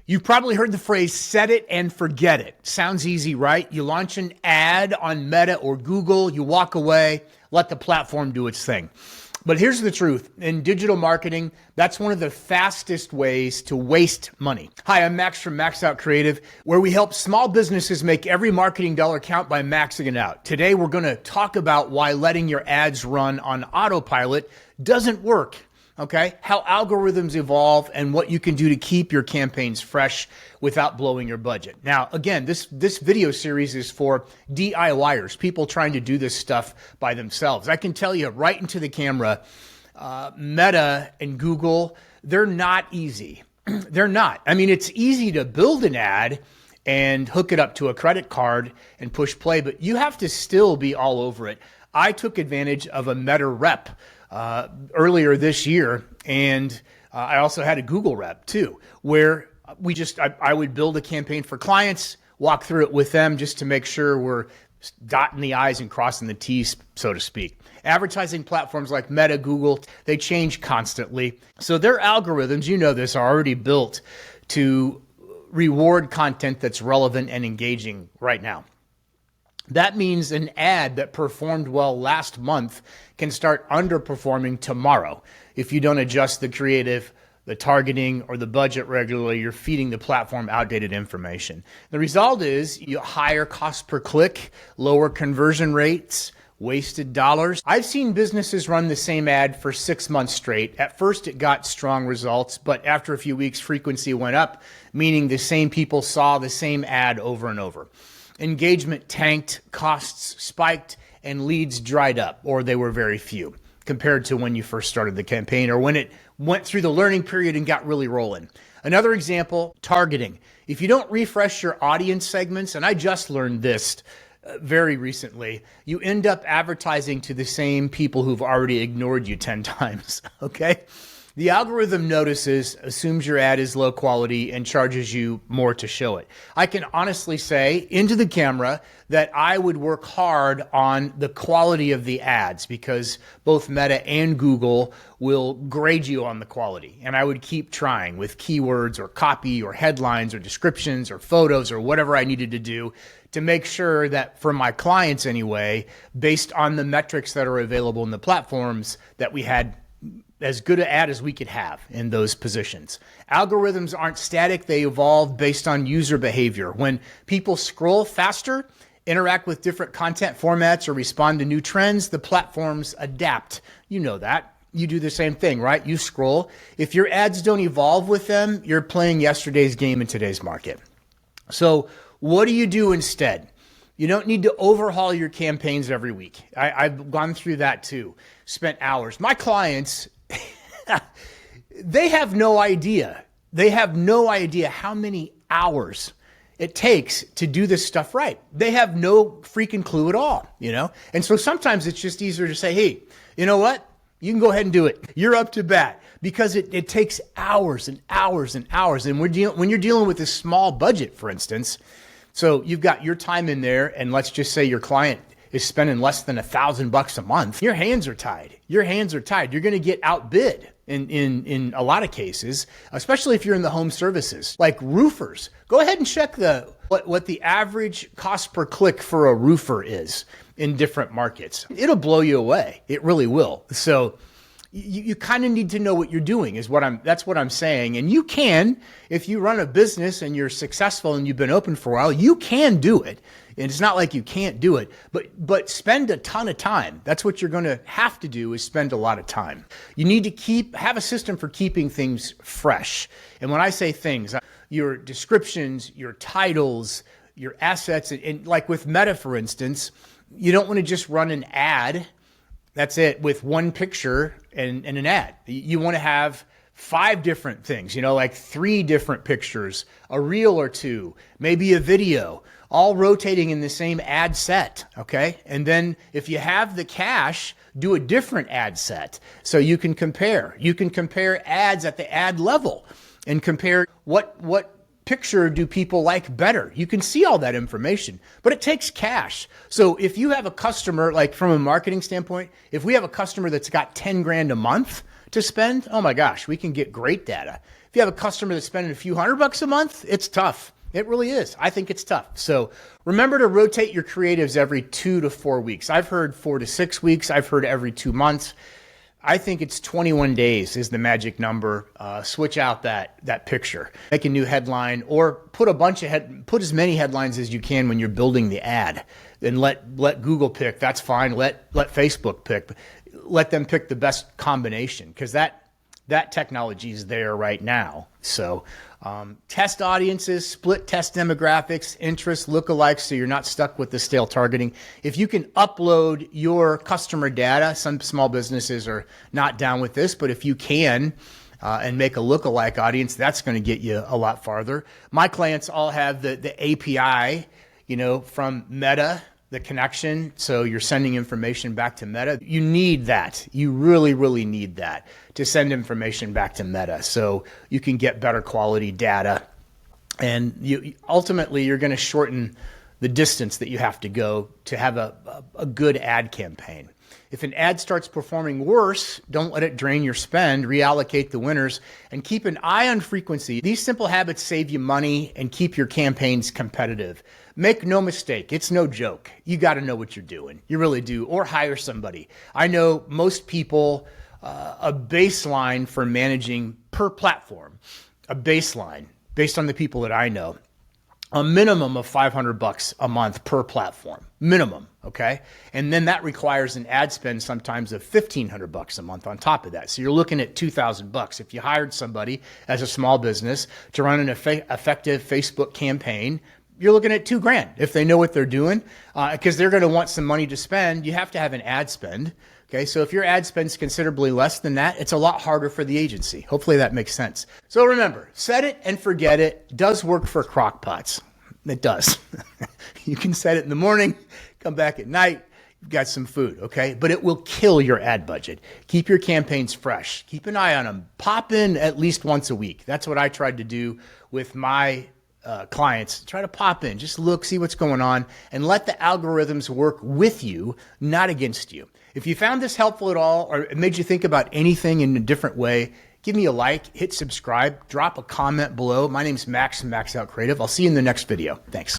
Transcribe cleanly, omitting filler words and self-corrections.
You've probably heard the phrase, set it and forget it. Sounds easy, right? You launch an ad on Meta or Google, you walk away, let the platform do its thing. But here's the truth. In digital marketing, that's one of the fastest ways to waste money. Hi, I'm Max from Max Out Creative, where we help small businesses make every marketing dollar count by maxing it out. Today, we're going to talk about why letting your ads run on autopilot doesn't work. Okay, how algorithms evolve and what you can do to keep your campaigns fresh without blowing your budget. Now, again, this video series is for DIYers, people trying to do this stuff by themselves. I can tell you right into the camera, Meta and Google, they're not easy. They're not. I mean, it's easy to build an ad and hook it up to a credit card and push play, but you have to still be all over it. I took advantage of a Meta rep earlier this year, and I also had a Google rep too, where I would build a campaign for clients, walk through it with them just to make sure we're dotting the I's and crossing the T's, so to speak. Advertising platforms like Meta, Google, they change constantly. So their algorithms, you know this, are already built to reward content that's relevant and engaging right now. That means an ad that performed well last month can start underperforming tomorrow. If you don't adjust the creative, the targeting, or the budget regularly, you're feeding the platform outdated information. The result is you higher cost per click, lower conversion rates, wasted dollars. I've seen businesses run the same ad for 6 months straight. At first, it got strong results, but after a few weeks, frequency went up, meaning the same people saw the same ad over and over. Engagement tanked, costs spiked, and leads dried up, or they were very few compared to when you first started the campaign or when it went through the learning period and got really rolling. Another example, targeting. If you don't refresh your audience segments, and I just learned this very recently, you end up advertising to the same people who've already ignored you 10 times, okay? The algorithm notices, assumes your ad is low quality, and charges you more to show it. I can honestly say into the camera that I would work hard on the quality of the ads because both Meta and Google will grade you on the quality. And I would keep trying with keywords or copy or headlines or descriptions or photos or whatever I needed to do to make sure that for my clients anyway, based on the metrics that are available in the platforms, that we had as good an ad as we could have in those positions. Algorithms aren't static. They evolve based on user behavior. When people scroll faster, interact with different content formats, or respond to new trends, the platforms adapt. You know that. You do the same thing, right? You scroll. If your ads don't evolve with them, you're playing yesterday's game in today's market. So what do you do instead? You don't need to overhaul your campaigns every week. I've gone through that too. Spent hours. My clients, they have no idea. They have no idea how many hours it takes to do this stuff right. They have no freaking clue at all, you know? And so sometimes it's just easier to say, hey, you know what? You can go ahead and do it. You're up to bat because it takes hours and hours and hours. And when you're dealing with a small budget, for instance, so you've got your time in there, and let's just say your client is spending less than $1,000 a month. Your hands are tied. Your hands are tied. You're going to get outbid in a lot of cases, especially if you're in the home services, like roofers. Go ahead and check what the average cost per click for a roofer is in different markets. It'll blow you away. It really will. So you kind of need to know what you're doing that's what I'm saying. And you can, if you run a business and you're successful and you've been open for a while, you can do it. And it's not like you can't do it, but spend a ton of time. That's what you're going to have to do, is spend a lot of time. You need to have a system for keeping things fresh. And when I say things, your descriptions, your titles, your assets, and like with Meta, for instance, you don't want to just run an ad. That's it, with one picture and an ad. You want to have 5 different things, like 3 different pictures, a reel or 2, maybe a video, all rotating in the same ad set, okay? And then if you have the cash, do a different ad set so you can compare. You can compare ads at the ad level and compare what picture do people like better. You can see all that information, but it takes cash. So if you have a customer, like from a marketing standpoint, if we have a customer that's got 10 grand a month to spend, oh my gosh, we can get great data. If you have a customer that's spending a few $100 a month, it's tough. It really is. I think it's tough. So remember to rotate your creatives every 2 to 4 weeks. I've heard 4 to 6 weeks. I've heard every 2 months. I think it's 21 days is the magic number. Switch out that picture. Make a new headline, or put as many headlines as you can when you're building the ad. And let Google pick. That's fine. Let Facebook pick. Let them pick the best combination, because that technology is there right now. So test audiences, split test demographics, interests, lookalikes, so you're not stuck with the stale targeting. If you can upload your customer data, some small businesses are not down with this, but if you can and make a lookalike audience, that's going to get you a lot farther. My clients all have the API, from Meta, the connection. So you're sending information back to Meta. You need that. You really, really need that to send information back to Meta, so you can get better quality data. And ultimately, you're going to shorten the distance that you have to go to have a good ad campaign. If an ad starts performing worse, don't let it drain your spend. Reallocate the winners and keep an eye on frequency. These simple habits save you money and keep your campaigns competitive. Make no mistake, it's no joke. You got to know what you're doing. You really do. Or hire somebody. I know most people, a baseline for managing per platform, a baseline based on the people that I know, a minimum of $500 a month per platform, minimum. Okay. And then that requires an ad spend sometimes of $1,500 a month on top of that. So you're looking at $2,000. If you hired somebody as a small business to run an effective Facebook campaign, you're looking at $2,000 if they know what they're doing, because they're going to want some money to spend. You have to have an ad spend. Okay, so if your ad spend's considerably less than that, it's a lot harder for the agency. Hopefully that makes sense. So remember, set it and forget it does work for crockpots. It does. You can set it in the morning, come back at night, you've got some food, okay? But it will kill your ad budget. Keep your campaigns fresh. Keep an eye on them. Pop in at least once a week. That's what I tried to do with my clients. Try to pop in, just look, see what's going on, and let the algorithms work with you, not against you. If you found this helpful at all, or it made you think about anything in a different way, give me a like, hit subscribe, drop a comment below. My name's Max from Max Out Creative. I'll see you in the next video. Thanks.